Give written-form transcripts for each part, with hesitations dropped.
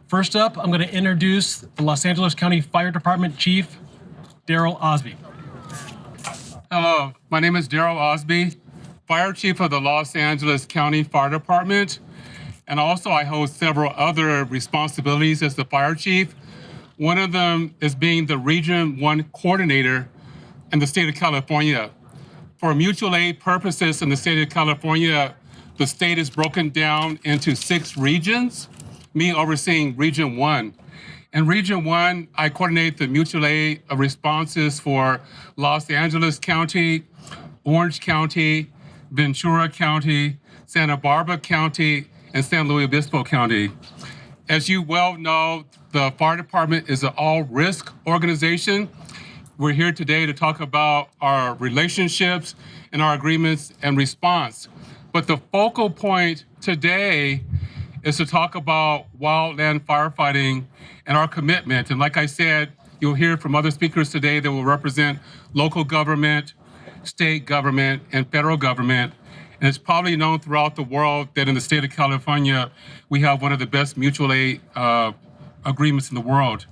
First up, I'm going to introduce the Los Angeles County Fire Department Chief, Daryl Osby. Hello, my name is Daryl Osby, Fire Chief of the Los Angeles County Fire Department, and also I hold several other responsibilities as the Fire Chief. One of them is being the Region 1 Coordinator in the state of California. For mutual aid purposes in the state of California, the state is broken down into 6 regions, me overseeing Region 1. In Region 1, I coordinate the mutual aid responses for Los Angeles County, Orange County, Ventura County, Santa Barbara County, and San Luis Obispo County. As you well know, the fire department is an all-risk organization. We're here today to talk about our relationships and our agreements and response. But the focal point today is to talk about wildland firefighting and our commitment. And like I said, you'll hear from other speakers today that will represent local government, state government, and federal government. And it's probably known throughout the world that in the state of California, we have one of the best mutual aid agreements in the world.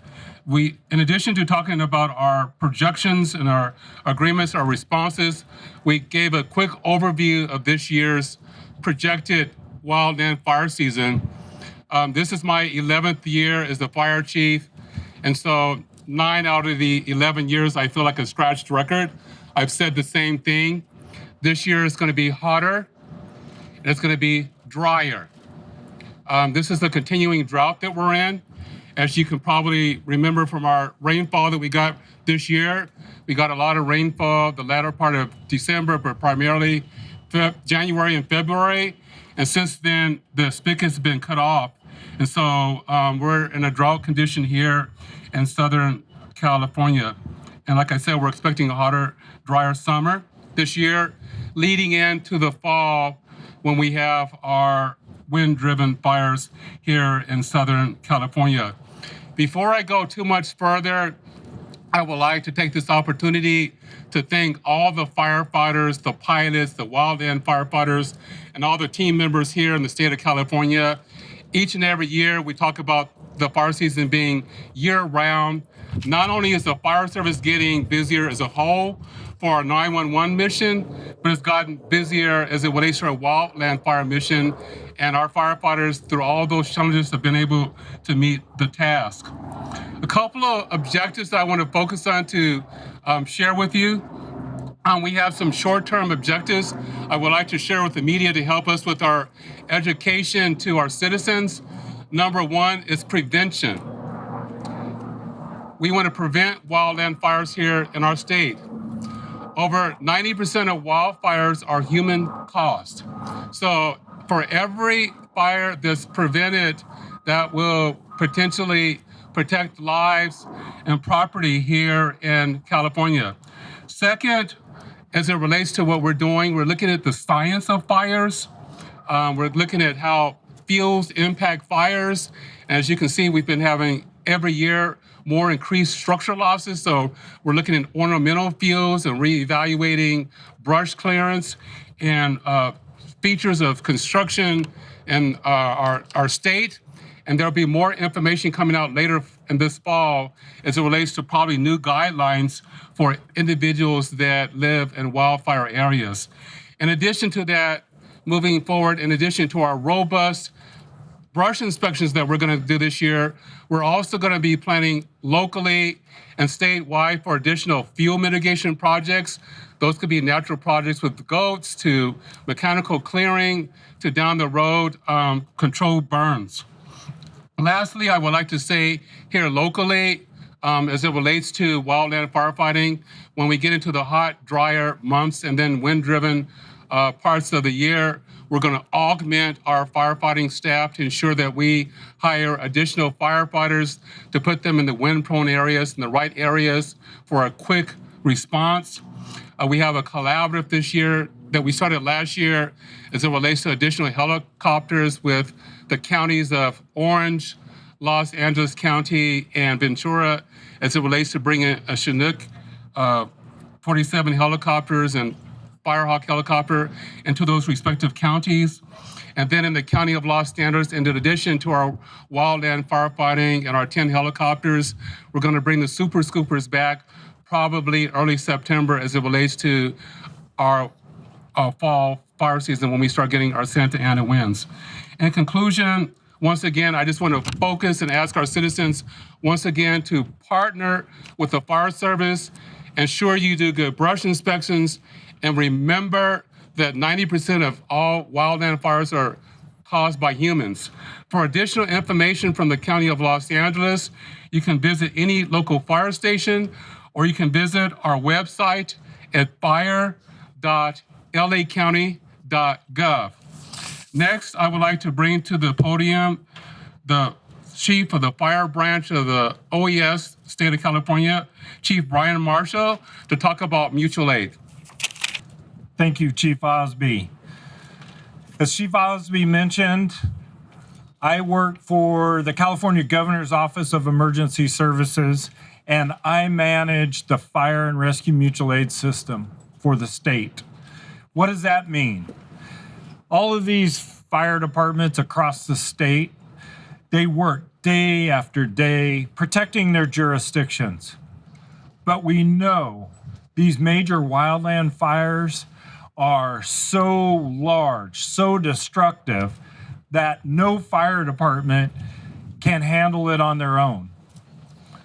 In addition to talking about our projections and our agreements, our responses, we gave a quick overview of this year's projected wildland fire season. This is my 11th year as the fire chief, and so 9 out of the 11 years I feel like a scratched record. I've said the same thing. This year is going to be hotter, and it's going to be drier. This is the continuing drought that we're in. As you can probably remember from our rainfall that we got this year, we got a lot of rainfall the latter part of December, but primarily January and February. And since then, the spigot's been cut off. And so we're in a drought condition here in Southern California. And like I said, we're expecting a hotter, drier summer this year, leading into the fall when we have our wind-driven fires here in Southern California. Before I go too much further, I would like to take this opportunity to thank all the firefighters, the pilots, the wildland firefighters, and all the team members here in the state of California. Each and every year, we talk about the fire season being year-round. Not only is the fire service getting busier as a whole for our 911 mission, but it's gotten busier as it relates to our wildland fire mission, and our firefighters, through all those challenges, have been able to meet the task. A couple of objectives that I want to focus on to share with you. We have some short-term objectives I would like to share with the media to help us with our education to our citizens. Number 1 is prevention. We want to prevent wildland fires here in our state. Over 90% of wildfires are human caused. So for every fire that's prevented, that will potentially protect lives and property here in California. Second, as it relates to what we're doing, we're looking at the science of fires. We're looking at how fuels impact fires. As you can see, we've been having every year more increased structural losses. So we're looking at ornamental fuels and reevaluating brush clearance and features of construction in our state. And there'll be more information coming out later in this fall as it relates to probably new guidelines for individuals that live in wildfire areas. In addition to that, moving forward, in addition to our robust brush inspections that we're going to do this year, we're also going to be planning locally and statewide for additional fuel mitigation projects. Those could be natural projects with goats to mechanical clearing to down the road controlled burns. Lastly, I would like to say here locally, as it relates to wildland firefighting, when we get into the hot, drier months and then wind-driven parts of the year, we're going to augment our firefighting staff to ensure that we hire additional firefighters to put them in the wind-prone areas, in the right areas for a quick response. We have a collaborative this year that we started last year as it relates to additional helicopters with the counties of Orange, Los Angeles County, and Ventura as it relates to bringing a Chinook 47 helicopters and Firehawk helicopter into those respective counties. And then in the County of Los Angeles, in addition to our wildland firefighting and our 10 helicopters, we're going to bring the Super Scoopers back probably early September as it relates to our fall fire season when we start getting our Santa Ana winds. In conclusion, once again, I just want to focus and ask our citizens once again to partner with the fire service, ensure you do good brush inspections, and remember that 90% of all wildland fires are caused by humans. For additional information from the County of Los Angeles, you can visit any local fire station, or you can visit our website at fire.lacounty.gov. Next, I would like to bring to the podium the Chief of the Fire Branch of the OES, State of California, Chief Brian Marshall, to talk about mutual aid. Thank you, Chief Osby. As Chief Osby mentioned, I work for the California Governor's Office of Emergency Services, and I manage the fire and rescue mutual aid system for the state. What does that mean? All of these fire departments across the state, they work day after day protecting their jurisdictions. But we know these major wildland fires are so large, so destructive, that no fire department can handle it on their own.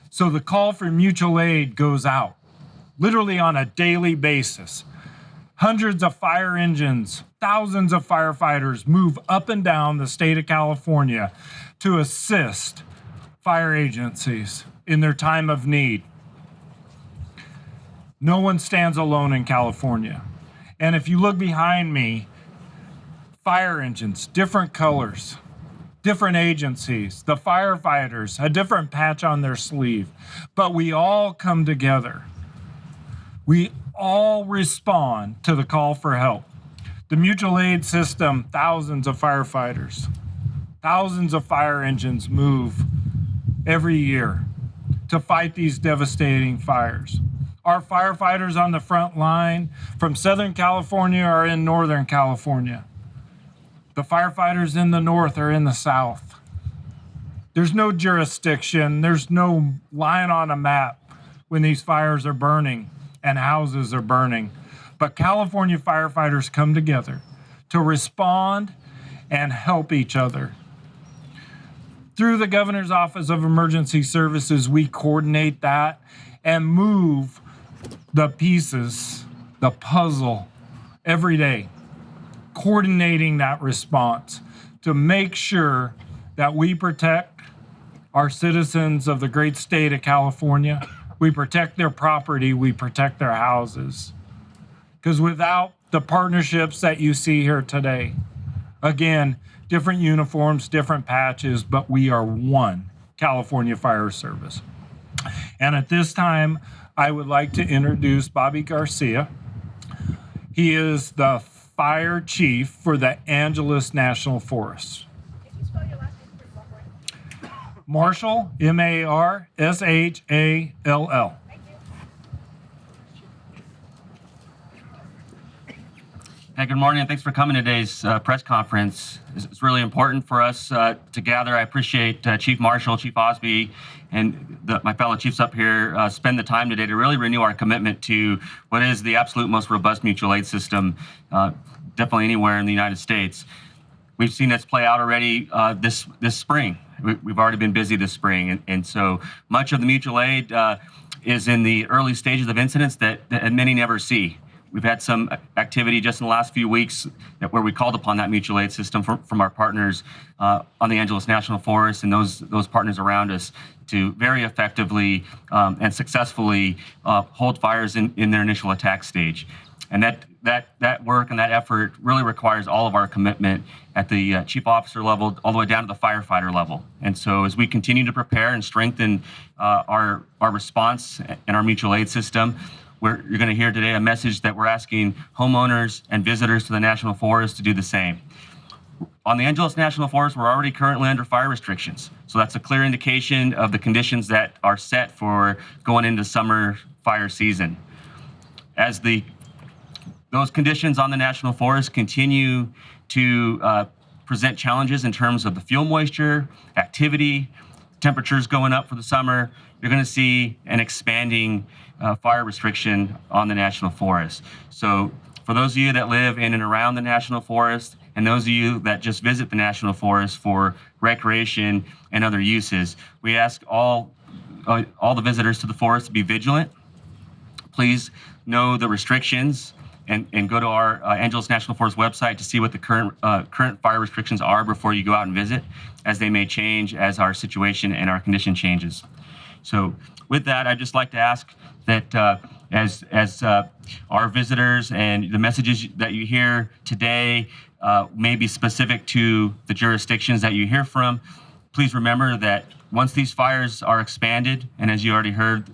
So the call for mutual aid goes out, literally on a daily basis. Hundreds of fire engines, thousands of firefighters move up and down the state of California to assist fire agencies in their time of need. No one stands alone in California. And if you look behind me, fire engines, different colors, different agencies, the firefighters, a different patch on their sleeve, but we all come together. We all respond to the call for help. The mutual aid system, thousands of firefighters, thousands of fire engines move every year to fight these devastating fires. Our firefighters on the front line from Southern California are in Northern California. The firefighters in the north are in the south. There's no jurisdiction, there's no line on a map when these fires are burning and houses are burning. But California firefighters come together to respond and help each other. Through the Governor's Office of Emergency Services, we coordinate that and move the pieces, the puzzle, every day, coordinating that response to make sure that we protect our citizens of the great state of California. We protect their property, we protect their houses. Because without the partnerships that you see here today, again, different uniforms, different patches, but we are one California Fire Service. And at this time, I would like to introduce Bobby Garcia. He is the fire chief for the Angeles National Forest. Can you spell your last name for me? Marshall, Marshall. Thank you. Hey, good morning, and thanks for coming to today's press conference. It's really important for us to gather. I appreciate Chief Marshall, Chief Osby, and my fellow chiefs up here spend the time today to really renew our commitment to what is the absolute most robust mutual aid system, definitely anywhere in the United States. We've seen this play out already this spring. We've already been busy this spring, and so much of the mutual aid is in the early stages of incidents that many never see. We've had some activity just in the last few weeks where we called upon that mutual aid system from our partners on the Angeles National Forest and those partners around us to very effectively and successfully hold fires in their initial attack stage. And that work and that effort really requires all of our commitment at the chief officer level, all the way down to the firefighter level. And so as we continue to prepare and strengthen our response and our mutual aid system, you're going to hear today a message that we're asking homeowners and visitors to the National Forest to do the same. On the Angeles National Forest, we're already currently under fire restrictions. So that's a clear indication of the conditions that are set for going into summer fire season. As the Those conditions on the National Forest continue to present challenges in terms of the fuel moisture, activity, temperatures going up for the summer. You're going to see an expanding fire restriction on the National Forest. So for those of you that live in and around the National Forest, and those of you that just visit the National Forest for recreation and other uses, we ask all the visitors to the forest to be vigilant. Please know the restrictions and go to our Angeles National Forest website to see what the current fire restrictions are before you go out and visit, as they may change as our situation and our condition changes. So with that, I'd just like to ask that as our visitors and the messages that you hear today may be specific to the jurisdictions that you hear from, please remember that once these fires are expanded, and as you already heard,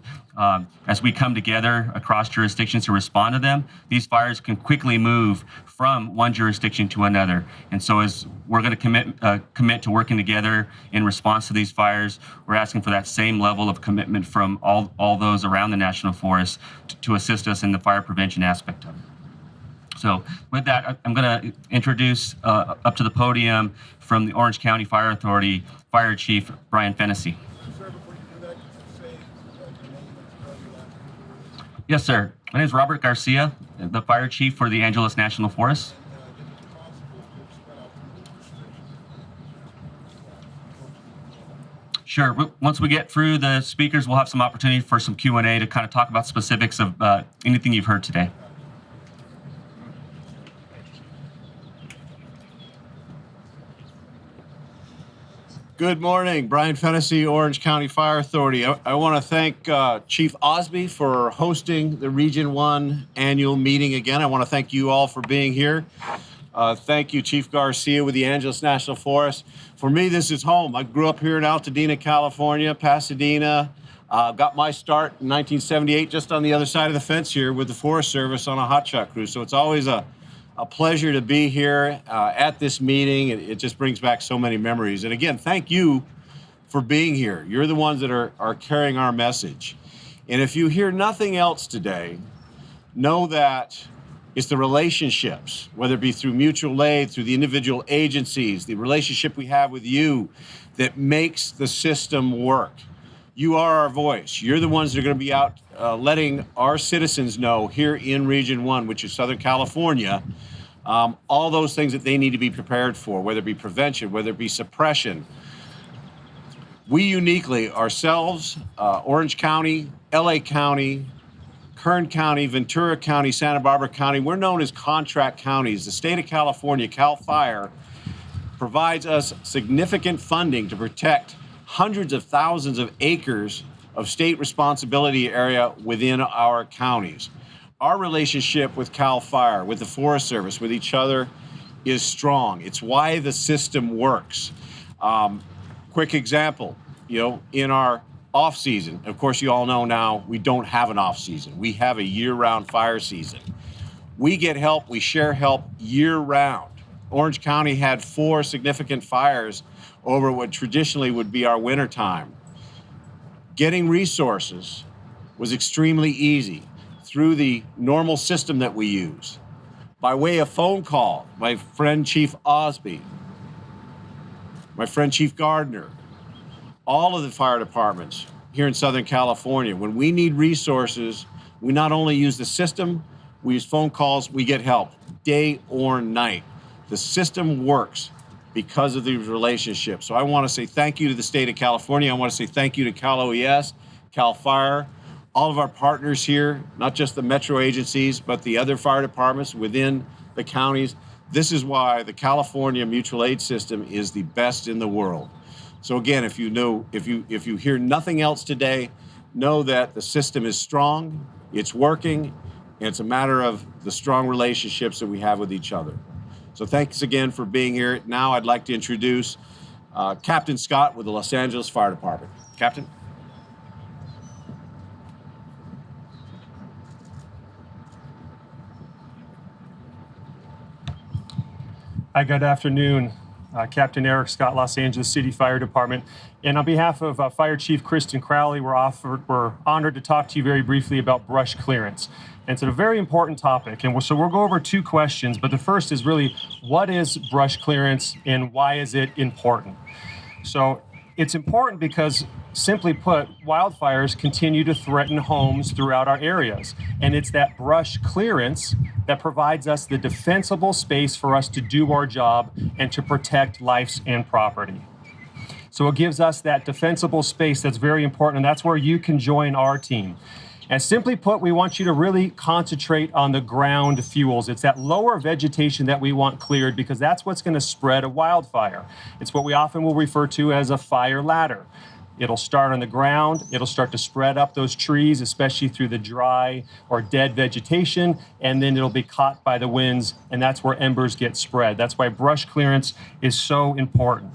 as we come together across jurisdictions to respond to them, these fires can quickly move from one jurisdiction to another. And so as we're going to commit to working together in response to these fires, we're asking for that same level of commitment from all those around the National Forest to assist us in the fire prevention aspect of it. So with that, I'm going to introduce up to the podium from the Orange County Fire Authority, Fire Chief Brian Fennessy. Yes, sir. My name is Robert Garcia, the Fire Chief for the Angeles National Forest. Sure. Once we get through the speakers, we'll have some opportunity for some Q&A to kind of talk about specifics of anything you've heard today. Good morning, Brian Fennessy, Orange County Fire Authority. I want to thank Chief Osby for hosting the Region 1 annual meeting again. I want to thank you all for being here. Thank you, Chief Garcia with the Angeles National Forest. For me, this is home. I grew up here in Altadena, California, Pasadena. Got my start in 1978 just on the other side of the fence here with the Forest Service on a hotshot crew. So it's always a pleasure to be here at this meeting. It just brings back so many memories. And again, thank you for being here. You're the ones that are carrying our message. And if you hear nothing else today, know that it's the relationships, whether it be through mutual aid, through the individual agencies, the relationship we have with you that makes the system work. You are our voice. You're the ones that are going to be out letting our citizens know here in Region 1, which is Southern California, all those things that they need to be prepared for, whether it be prevention, whether it be suppression. We uniquely, ourselves, Orange County, LA County, Kern County, Ventura County, Santa Barbara County, we're known as contract counties. The state of California, CAL FIRE, provides us significant funding to protect hundreds of thousands of acres of state responsibility area within our counties. Our relationship with CAL FIRE, with the Forest Service, with each other is strong. It's why the system works. Quick example, in our off season, of course you all know now we don't have an off season. We have a year-round fire season. We get help, we share help year-round. Orange County had 4 significant fires over what traditionally would be our winter time. Getting resources was extremely easy through the normal system that we use. By way of phone call, my friend Chief Osby, my friend Chief Gardner, all of the fire departments here in Southern California, when we need resources, we not only use the system, we use phone calls, we get help day or night. The system works because of these relationships. So I want to say thank you to the state of California. I want to say thank you to Cal OES, CAL FIRE, all of our partners here, not just the metro agencies, but the other fire departments within the counties. This is why the California mutual aid system is the best in the world. So again, if you hear nothing else today, know that the system is strong, it's working, and it's a matter of the strong relationships that we have with each other. So thanks again for being here. Now I'd like to introduce Captain Scott with the Los Angeles Fire Department. Captain. Hi, good afternoon. Captain Eric Scott, Los Angeles City Fire Department. And on behalf of Fire Chief Kristen Crowley, we're honored to talk to you very briefly about brush clearance. And it's a very important topic. And so we'll go over two questions, but the first is really, what is brush clearance and why is it important? So it's important because, simply put, wildfires continue to threaten homes throughout our areas. And it's that brush clearance that provides us the defensible space for us to do our job and to protect lives and property. So it gives us that defensible space that's very important, and that's where you can join our team. And simply put, we want you to really concentrate on the ground fuels. It's that lower vegetation that we want cleared because that's what's going to spread a wildfire. It's what we often will refer to as a fire ladder. It'll start on the ground, it'll start to spread up those trees, especially through the dry or dead vegetation, and then it'll be caught by the winds, and that's where embers get spread. That's why brush clearance is so important.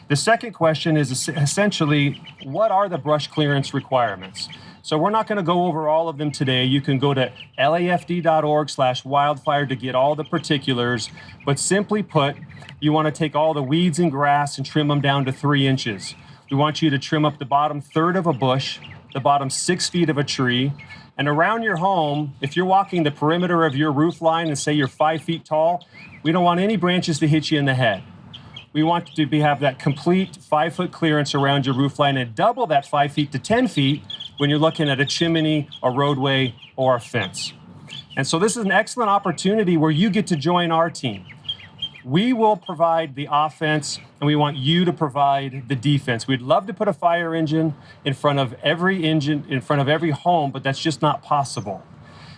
The second question is essentially, what are the brush clearance requirements? So we're not going to go over all of them today. You can go to lafd.org/wildfire to get all the particulars. But simply put, you want to take all the weeds and grass and trim them down to 3 inches. We want you to trim up the bottom third of a bush, the bottom 6 feet of a tree, and around your home, if you're walking the perimeter of your roof line and say you're 5 feet tall, we don't want any branches to hit you in the head. We want to have that complete 5-foot clearance around your roof line and double that 5 feet to 10 feet when you're looking at a chimney, a roadway, or a fence. And so this is an excellent opportunity where you get to join our team. We will provide the offense, and we want you to provide the defense. We'd love to put a fire engine in front of every home, but that's just not possible.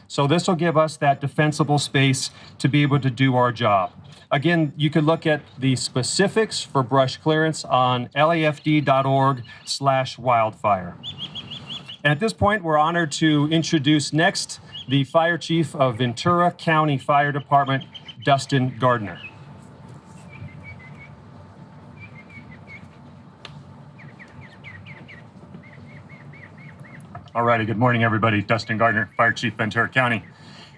So this will give us that defensible space to be able to do our job. Again, you can look at the specifics for brush clearance on lafd.org/wildfire. And at this point, we're honored to introduce next the Fire Chief of Ventura County Fire Department, Dustin Gardner. All righty, good morning, everybody. Dustin Gardner, Fire Chief, Ventura County.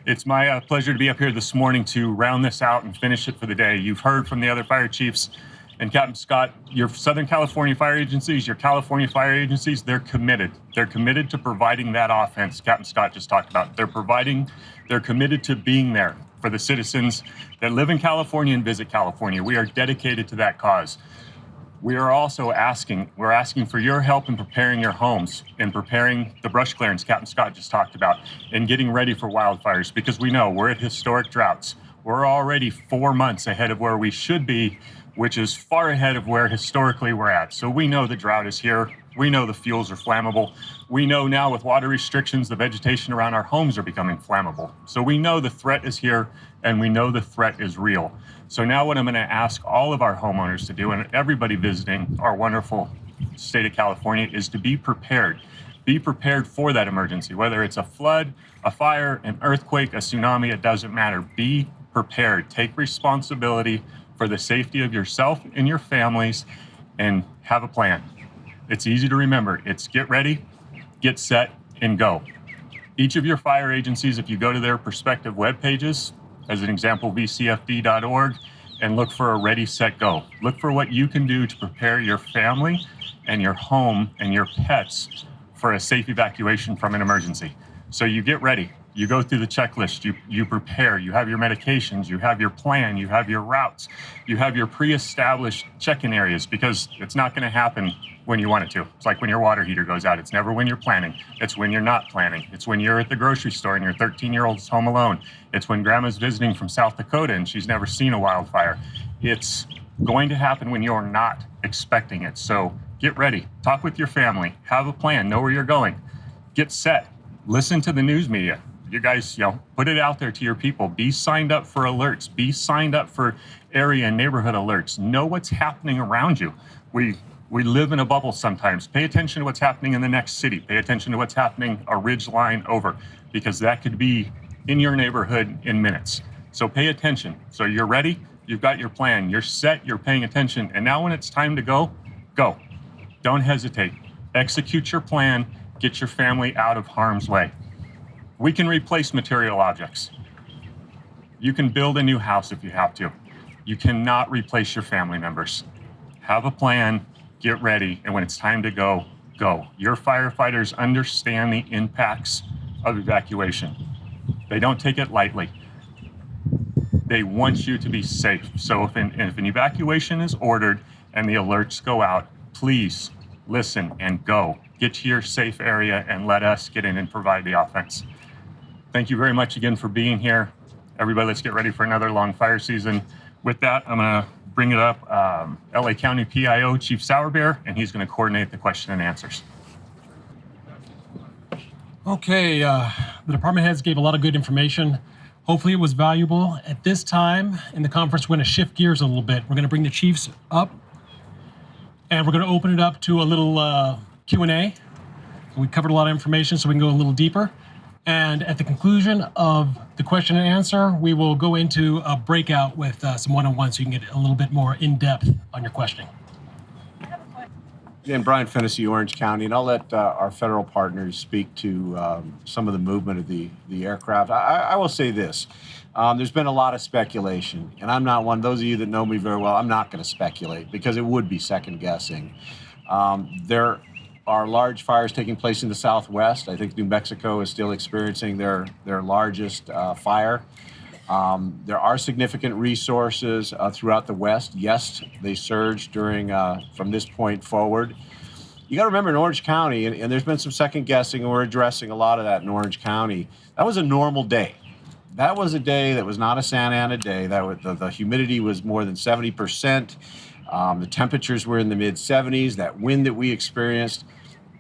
It's my pleasure to be up here this morning to round this out and finish it for the day. You've heard from the other fire chiefs and Captain Scott, your Southern California fire agencies, your California fire agencies, they're committed. They're committed to providing that offense Captain Scott just talked about. They're committed to being there for the citizens that live in California and visit California. We are dedicated to that cause. We are also asking for your help in preparing your homes, in preparing the brush clearance Captain Scott just talked about, and getting ready for wildfires, because we know we're at historic droughts. We're already 4 months ahead of where we should be, which is far ahead of where historically we're at. So we know the drought is here. We know the fuels are flammable. We know now with water restrictions, the vegetation around our homes are becoming flammable. So we know the threat is here, and we know the threat is real. So now what I'm going to ask all of our homeowners to do, and everybody visiting our wonderful state of California, is to be prepared. Be prepared for that emergency, whether it's a flood, a fire, an earthquake, a tsunami, it doesn't matter. Be prepared. Take responsibility for the safety of yourself and your families, and have a plan. It's easy to remember. It's get ready, get set, and go. Each of your fire agencies, if you go to their respective web pages, as an example, vcfd.org, and look for a ready, set, go. Look for what you can do to prepare your family and your home and your pets for a safe evacuation from an emergency. So you get ready. You go through the checklist, you prepare, you have your medications, you have your plan, you have your routes, you have your pre-established check-in areas, because it's not going to happen when you want it to. It's like when your water heater goes out. It's never when you're planning. It's when you're not planning. It's when you're at the grocery store and your 13-year-old's home alone. It's when grandma's visiting from South Dakota and she's never seen a wildfire. It's going to happen when you're not expecting it. So get ready, talk with your family, have a plan, know where you're going, get set, listen to the news media. You guys, put it out there to your people. Be signed up for alerts. Be signed up for area and neighborhood alerts. Know what's happening around you. We live in a bubble sometimes. Pay attention to what's happening in the next city. Pay attention to what's happening a ridge line over, because that could be in your neighborhood in minutes. So pay attention. So you're ready. You've got your plan. You're set. You're paying attention. And now when it's time to go, go. Don't hesitate. Execute your plan. Get your family out of harm's way. We can replace material objects. You can build a new house if you have to. You cannot replace your family members. Have a plan, get ready, and when it's time to go, go. Your firefighters understand the impacts of evacuation. They don't take it lightly. They want you to be safe. So if an evacuation is ordered and the alerts go out, please listen and go. Get to your safe area and let us get in and provide the offense. Thank you very much again for being here. Everybody, let's get ready for another long fire season. With that, I'm going to bring it up, LA County PIO Chief Sourbear, and he's going to coordinate the question and answers. Okay, the department heads gave a lot of good information. Hopefully it was valuable. At this time in the conference, we're going to shift gears a little bit. We're going to bring the chiefs up, and we're going to open it up to a little Q&A. We covered a lot of information, so we can go a little deeper. And at the conclusion of the question and answer, we will go into a breakout with some one-on-one so you can get a little bit more in-depth on your questioning. Again, Brian Fennessy, Orange County, and I'll let our federal partners speak to some of the movement of the aircraft. I will say this. There's been a lot of speculation, and I'm not one. Those of you that know me very well, I'm not going to speculate because it would be second guessing. There are large fires taking place in the Southwest. I think New Mexico is still experiencing their largest fire. There are significant resources throughout the West. Yes, they surged during from this point forward. You got to remember in Orange County, and there's been some second guessing, and we're addressing a lot of that in Orange County. That was a normal day. That was a day that was not a Santa Ana day. That was, the humidity was more than 70%. The temperatures were in the mid 70s. That wind that we experienced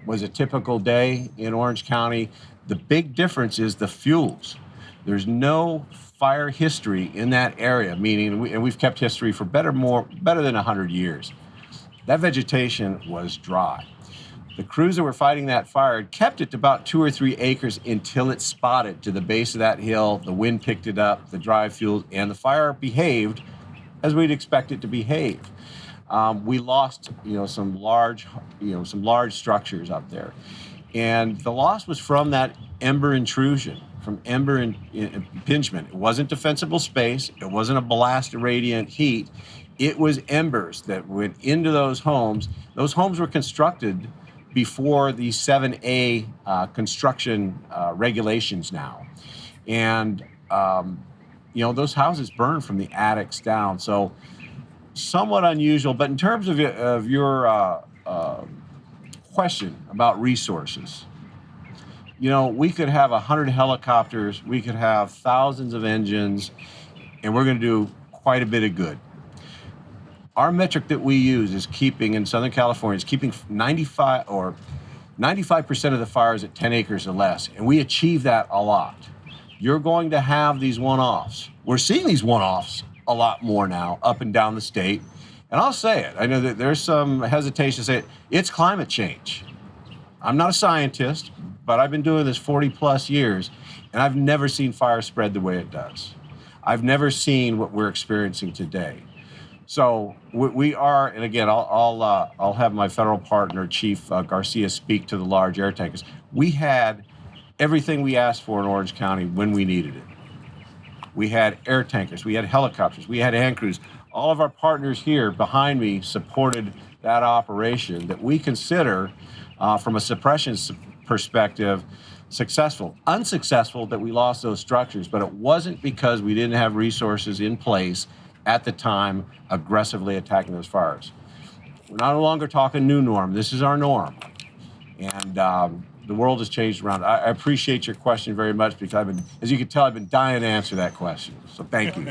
was a typical day in Orange County. The big difference is the fuels. There's no fire history in that area, meaning, and we've kept history for better than 100 years. That vegetation was dry. The crews that were fighting that fire kept it to about 2 or 3 acres until it spotted to the base of that hill. The wind picked it up, the dry fuel, and the fire behaved as we'd expect it to behave. We lost, some large structures up there, and the loss was from that ember intrusion, from ember impingement. It wasn't defensible space. It wasn't a blast of radiant heat. It was embers that went into those homes. Those homes were constructed before the 7A construction regulations now, and those houses burned from the attics down. So, somewhat unusual, but in terms of your question about resources, we could have 100 helicopters, we could have thousands of engines, and we're going to do quite a bit of good. Our metric that we use is keeping, in Southern California, is keeping 95% of the fires at 10 acres or less, and we achieve that a lot. You're going to have these one-offs. We're seeing these one-offs a lot more now up and down the state. And I'll say it. I know that there's some hesitation to say it. It's climate change. I'm not a scientist, but I've been doing this 40 plus years, and I've never seen fire spread the way it does. I've never seen what we're experiencing today. So we are, and again, I'll have my federal partner, Chief Garcia, speak to the large air tankers. We had everything we asked for in Orange County when we needed it. We had air tankers, we had helicopters, we had hand crews. All of our partners here behind me supported that operation that we consider, from a suppression perspective, successful. Unsuccessful that we lost those structures, but it wasn't because we didn't have resources in place at the time aggressively attacking those fires. We're no longer talking new norm. This is our norm. And the world has changed around. I appreciate your question very much because as you can tell, I've been dying to answer that question. So thank you.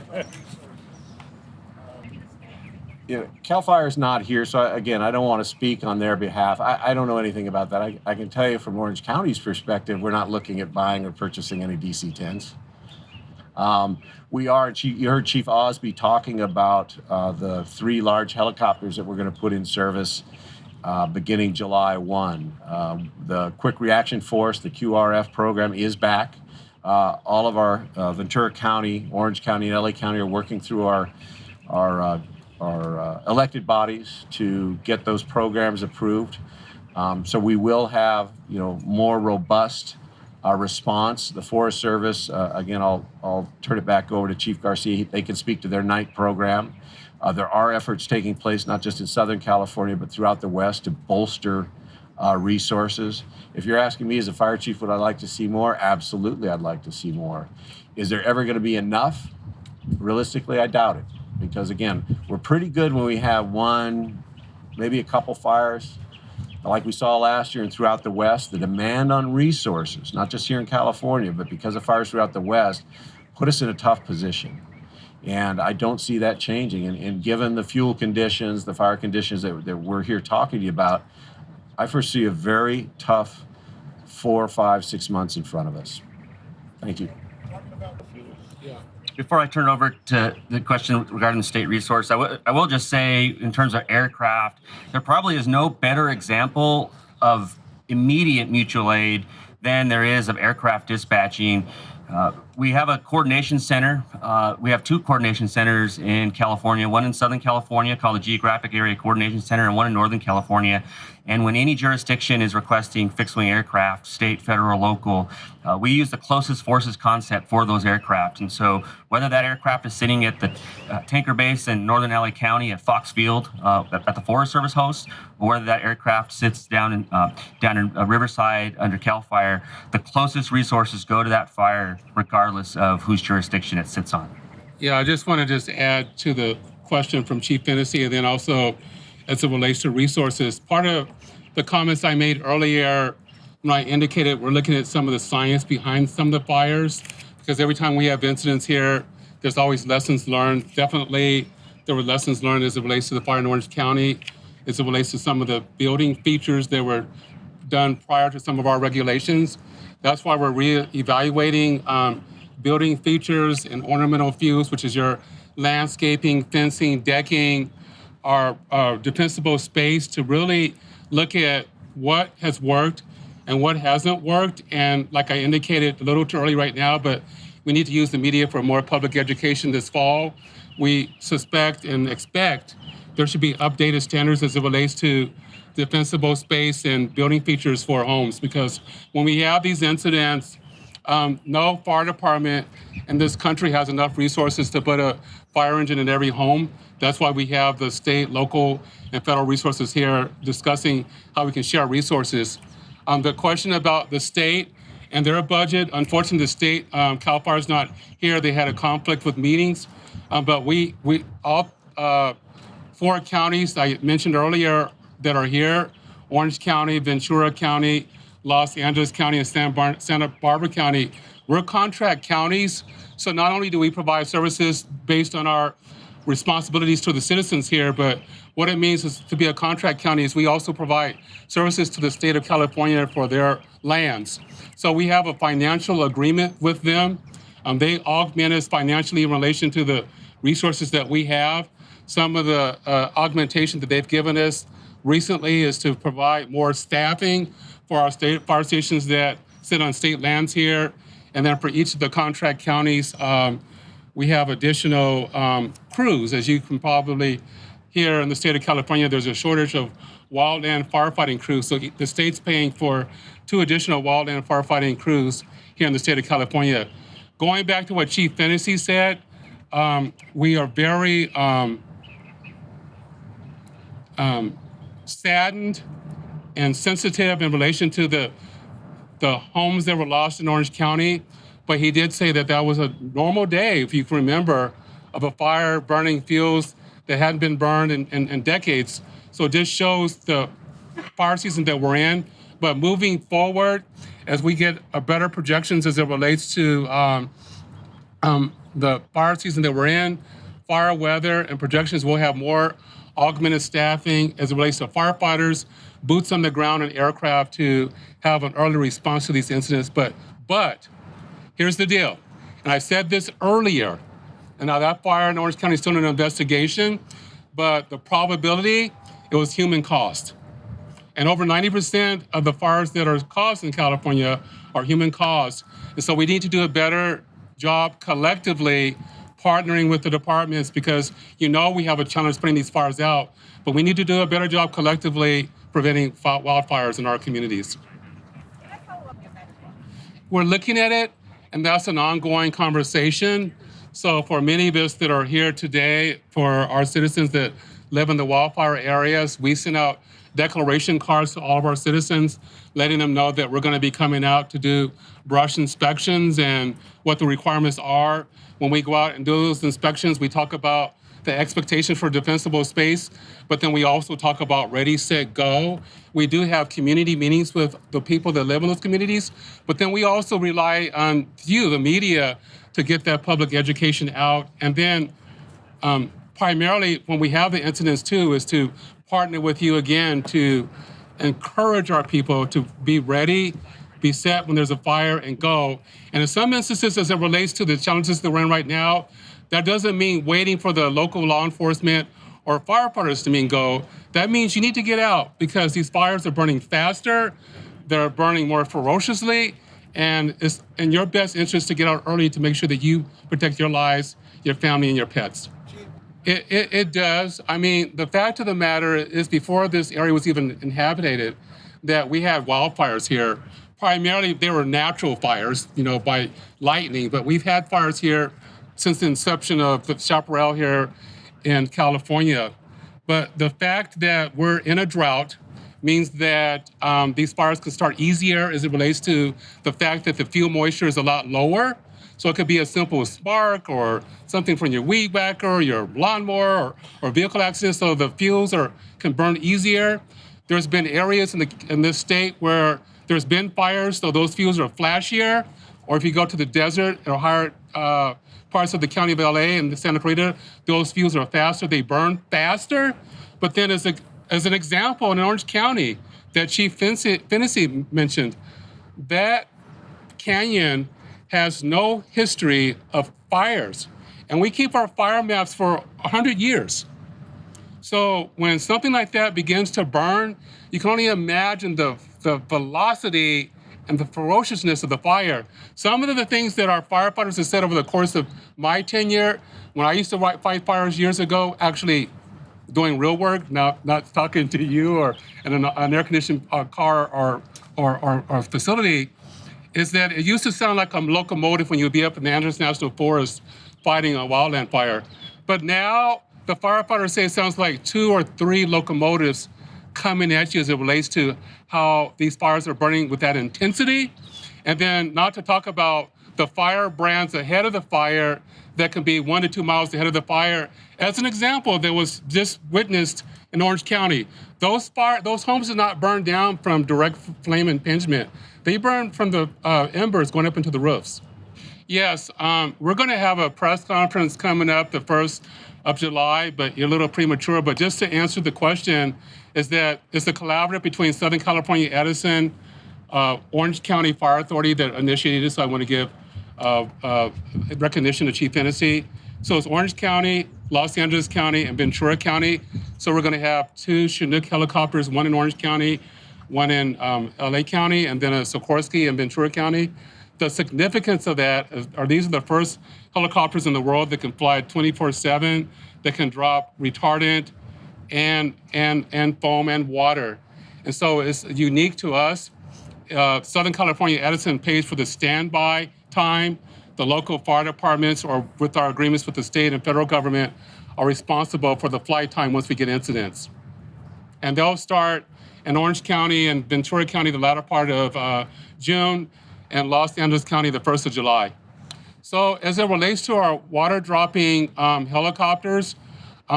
CAL FIRE is not here, so again, I don't want to speak on their behalf. I don't know anything about that. I can tell you from Orange County's perspective, we're not looking at buying or purchasing any DC-10s. We are, you heard Chief Osby talking about the 3 large helicopters that we're going to put in service beginning July 1. The Quick Reaction Force, the QRF program, is back. All of our Ventura County, Orange County, and LA County are working through our elected bodies to get those programs approved. So we will have more robust response. The Forest Service, again, I'll turn it back over to Chief Garcia. They can speak to their night program. There are efforts taking place, not just in Southern California, but throughout the West to bolster resources. If you're asking me as a fire chief, would I like to see more? Absolutely, I'd like to see more. Is there ever going to be enough? Realistically, I doubt it. Because again, we're pretty good when we have one, maybe a couple fires. Like we saw last year and throughout the West, the demand on resources, not just here in California, but because of fires throughout the West, put us in a tough position. And I don't see that changing. And given the fuel conditions, the fire conditions that we're here talking to you about, I foresee a very tough 4, 5, 6 months in front of us. Thank you. Before I turn over to the question regarding the state resource, I will just say, in terms of aircraft, there probably is no better example of immediate mutual aid than there is of aircraft dispatching. We have a coordination center. We have 2 coordination centers in California, one in Southern California called the Geographic Area Coordination Center and one in Northern California. And when any jurisdiction is requesting fixed-wing aircraft, state, federal, local, we use the closest forces concept for those aircraft. And so whether that aircraft is sitting at the tanker base in Northern LA County at Fox Field at the Forest Service host, or whether that aircraft sits down in Riverside under CAL FIRE, the closest resources go to that fire regardless of whose jurisdiction it sits on. Yeah, I just want to add to the question from Chief Fennessy, and then also as it relates to resources. Part of the comments I made earlier when I indicated we're looking at some of the science behind some of the fires, because every time we have incidents here, there's always lessons learned. Definitely there were lessons learned as it relates to the fire in Orange County, as it relates to some of the building features that were done prior to some of our regulations. That's why we're re-evaluating building features and ornamental views, which is your landscaping, fencing, decking, our defensible space, to really look at what has worked and what hasn't worked. And like I indicated, a little too early right now, but we need to use the media for more public education this fall. We suspect and expect there should be updated standards as it relates to defensible space and building features for homes, because when we have these incidents, no fire department in this country has enough resources to put a fire engine in every home. That's why we have the state, local, and federal resources here discussing how we can share resources. The question about the state and their budget, unfortunately, the state, CAL FIRE is not here. They had a conflict with meetings, but we all 4 counties I mentioned earlier that are here, Orange County, Ventura County, Los Angeles County, and Santa Barbara County, we're contract counties. So not only do we provide services based on our responsibilities to the citizens here, but what it means is to be a contract county is we also provide services to the state of California for their lands. So we have a financial agreement with them. They augment us financially in relation to the resources that we have. Some of the augmentation that they've given us recently is to provide more staffing for our state fire stations that sit on state lands here. And then for each of the contract counties, we have additional crews. As you can probably hear in the state of California, there's a shortage of wildland firefighting crews. So the state's paying for 2 additional wildland firefighting crews here in the state of California. Going back to what Chief Fennessy said, we are very saddened and sensitive in relation to the homes that were lost in Orange County. But he did say that that was a normal day, if you can remember, of a fire burning fuels that hadn't been burned in decades. So this shows the fire season that we're in. But moving forward, as we get a better projections as it relates to the fire season that we're in, fire weather and projections, we'll have more augmented staffing as it relates to firefighters, boots on the ground, and aircraft to have an early response to these incidents. But here's the deal, and I said this earlier, and now that fire in Orange County is still in an investigation, but the probability, it was human cost. And over 90% of the fires that are caused in California are human caused. And so we need to do a better job collectively partnering with the departments, because we have a challenge putting these fires out, but we need to do a better job collectively preventing wildfires in our communities. we're looking at it, and that's an ongoing conversation. So for many of us that are here today, for our citizens that live in the wildfire areas, we send out declaration cards to all of our citizens, letting them know that we're going to be coming out to do brush inspections and what the requirements are. When we go out and do those inspections, we talk about the expectation for defensible space, but then we also talk about ready, set, go. We do have community meetings with the people that live in those communities, but then we also rely on you, the media, to get that public education out. And then primarily when we have the incidents too, is to partner with you again to encourage our people to be ready, be set when there's a fire, and go. And in some instances, as it relates to the challenges that we're in right now, that doesn't mean waiting for the local law enforcement or firefighters to mean go. That means you need to get out because these fires are burning faster, they're burning more ferociously, and it's in your best interest to get out early to make sure that you protect your lives, your family, and your pets. It does. I mean, the fact of the matter is before this area was even inhabited, that we had wildfires here. Primarily, they were natural fires, by lightning, but we've had fires here since the inception of the chaparral here in California. But the fact that we're in a drought means that these fires can start easier as it relates to the fact that the fuel moisture is a lot lower. So it could be as simple as spark or something from your weed whacker, your lawnmower, or vehicle accidents. So the fuels can burn easier. There's been areas in this state where there's been fires, so those fuels are flashier. Or if you go to the desert or higher parts of the county of LA and the Santa Clarita, those fuels are faster. They burn faster. But then as an example, in Orange County that Chief Fennessy mentioned, that canyon has no history of fires. And we keep our fire maps for 100 years. So when something like that begins to burn, you can only imagine the velocity and the ferociousness of the fire. Some of the things that our firefighters have said over the course of my tenure, when I used to fight fires years ago, actually doing real work, not talking to you or in an air-conditioned car or facility, is that it used to sound like a locomotive when you'd be up in the Andrews National Forest fighting a wildland fire. But now the firefighters say it sounds like 2 or 3 locomotives coming at you as it relates to how these fires are burning with that intensity. And then not to talk about the fire brands ahead of the fire that can be 1 to 2 miles ahead of the fire. As an example, that was just witnessed in Orange County. Those homes did not burn down from direct flame impingement. They burned from the embers going up into the roofs. Yes, we're going to have a press conference coming up the 1st of July, but you're a little premature. But just to answer the question, is that it's a collaborative between Southern California Edison, Orange County Fire Authority that initiated this. So I want to give recognition to Chief Fennessy. So it's Orange County, Los Angeles County, and Ventura County. So we're going to have 2 Chinook helicopters, one in Orange County, one in LA County, and then a Sikorsky in Ventura County. The significance of that are these are the first helicopters in the world that can fly 24/7, that can drop retardant and foam and water. And so it's unique to us. Southern California Edison pays for the standby time. The local fire departments, or with our agreements with the state and federal government, are responsible for the flight time once we get incidents. And they'll start in Orange County and Ventura County the latter part of June, and Los Angeles County the 1st of July. So as it relates to our water dropping helicopters,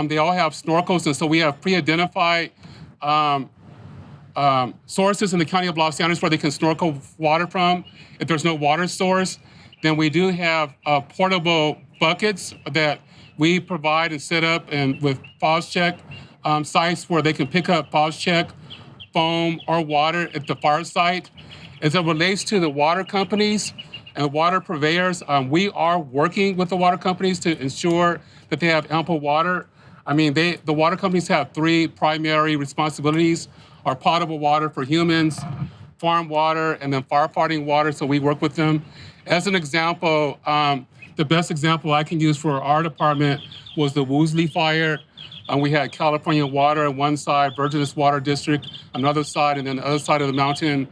they all have snorkels, and so we have pre-identified sources in the county of Los Angeles where they can snorkel water from. If there's no water source, then we do have portable buckets that we provide and set up, and with pause check sites where they can pick up pause check, foam, or water at the fire site. As it relates to the water companies and water purveyors, we are working with the water companies to ensure that they have ample water. I mean, the water companies have 3 primary responsibilities: our potable water for humans, farm water, and then firefighting water, so we work with them. As an example, the best example I can use for our department was the Woolsey fire. We had California Water on one side, Virginius Water District, another side, and then the other side of the mountain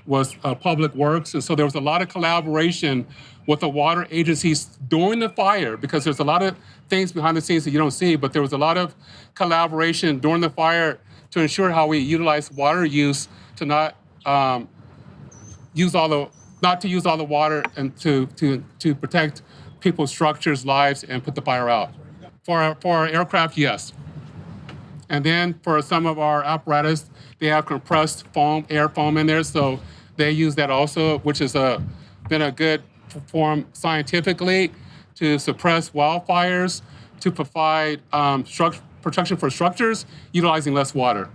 was Public Works. And so there was a lot of collaboration with the water agencies during the fire, because there's a lot of things behind the scenes that you don't see, but there was a lot of collaboration during the fire to ensure how we utilize water use to not use all the water and to protect people's structures, lives, and put the fire out. For our aircraft, yes. And then for some of our apparatus, they have compressed foam, air foam in there, so they use that also, which has been a good form scientifically to suppress wildfires, to provide protection for structures, utilizing less water.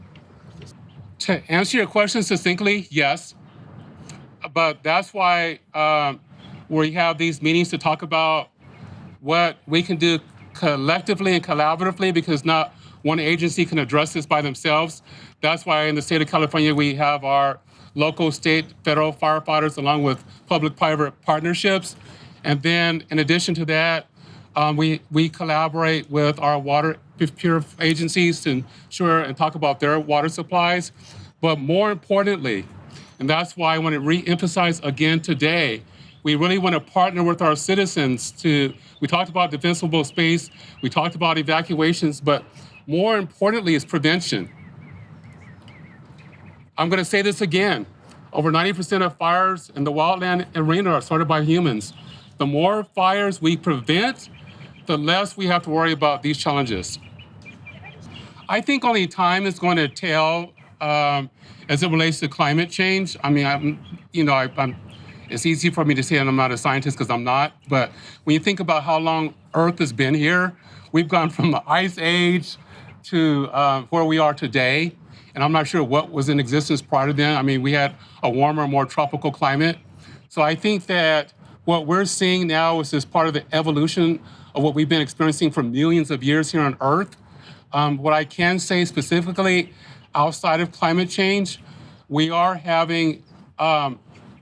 To answer your question succinctly, yes. But that's why we have these meetings to talk about what we can do collectively and collaboratively, because not one agency can address this by themselves. That's why in the state of California, we have our local, state, federal firefighters along with public-private partnerships. And then in addition to that, we collaborate with our water pure agencies to ensure and talk about their water supplies. But more importantly, and that's why I want to re-emphasize again today, we really want to partner with our citizens we talked about defensible space, we talked about evacuations, but more importantly is prevention. I'm going to say this again. Over 90% of fires in the wildland arena are started by humans. The more fires we prevent, the less we have to worry about these challenges. I think only time is going to tell as it relates to climate change. I mean, it's easy for me to say I'm not a scientist because I'm not, but when you think about how long Earth has been here, we've gone from the ice age to where we are today. And I'm not sure what was in existence prior to then. I mean, we had a warmer, more tropical climate. So I think that what we're seeing now is just part of the evolution of what we've been experiencing for millions of years here on Earth. What I can say specifically, outside of climate change, we are having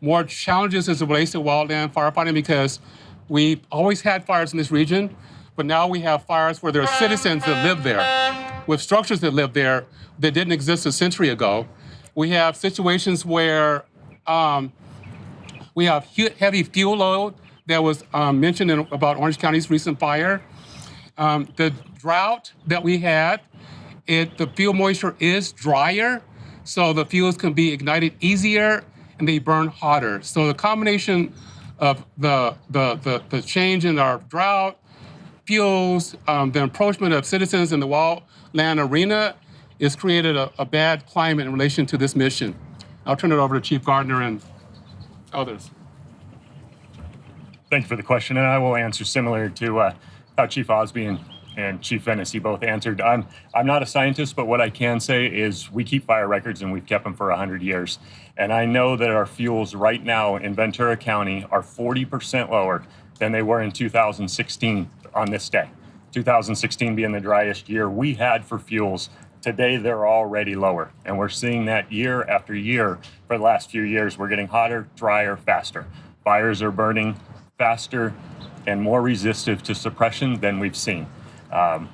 more challenges as it relates to wildland firefighting, because we've always had fires in this region, but now we have fires where there are citizens that live there, with structures that live there that didn't exist a century ago. We have situations where we have heavy fuel load that was mentioned about Orange County's recent fire. The drought that we had, the fuel moisture is drier, so the fuels can be ignited easier and they burn hotter. So the combination of the change in our drought, fuels, the encroachment of citizens in the wildland arena has created a bad climate in relation to this mission. I'll turn it over to Chief Gardner and others. Thank you for the question, and I will answer similar to how Chief Osby and Chief Fennessy both answered. I'm not a scientist, but what I can say is we keep fire records, and we've kept them for 100 years. And I know that our fuels right now in Ventura County are 40% lower than they were in 2016 on this day. 2016 being the driest year we had for fuels. Today, they're already lower. And we're seeing that year after year for the last few years. We're getting hotter, drier, faster. Fires are burning faster and more resistive to suppression than we've seen.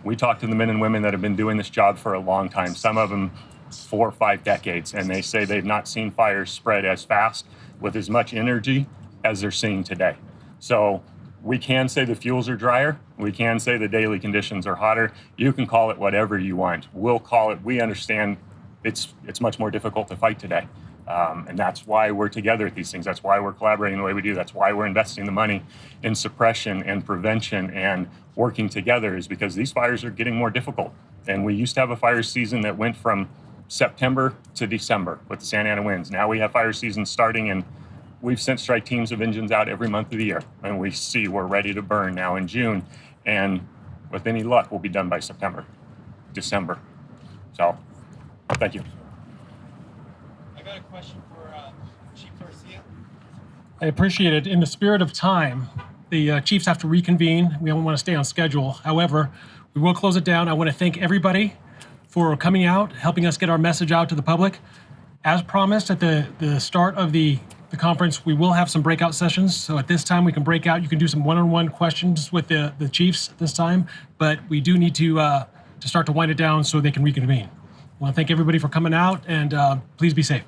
We talked to the men and women that have been doing this job for a long time, some of them 4 or 5 decades, and they say they've not seen fires spread as fast with as much energy as they're seeing today. So we can say the fuels are drier. We can say the daily conditions are hotter. You can call it whatever you want. We'll call it, we understand it's much more difficult to fight today. And that's why we're together at these things. That's why we're collaborating the way we do. That's why we're investing the money in suppression and prevention and working together, is because these fires are getting more difficult. And we used to have a fire season that went from September to December with the Santa Ana winds. Now we have fire seasons starting, and we've sent strike teams of engines out every month of the year. And we see we're ready to burn now in June. And with any luck, we'll be done by September, December. So, thank you. I got a question for Chief Garcia. I appreciate it. In the spirit of time, the chiefs have to reconvene. We don't want to stay on schedule. However, we will close it down. I want to thank everybody for coming out, helping us get our message out to the public. As promised at the start of the conference, we will have some breakout sessions. So at this time, we can break out. You can do some one-on-one questions with the chiefs this time, but we do need to start to wind it down so they can reconvene. I want to thank everybody for coming out, and please be safe.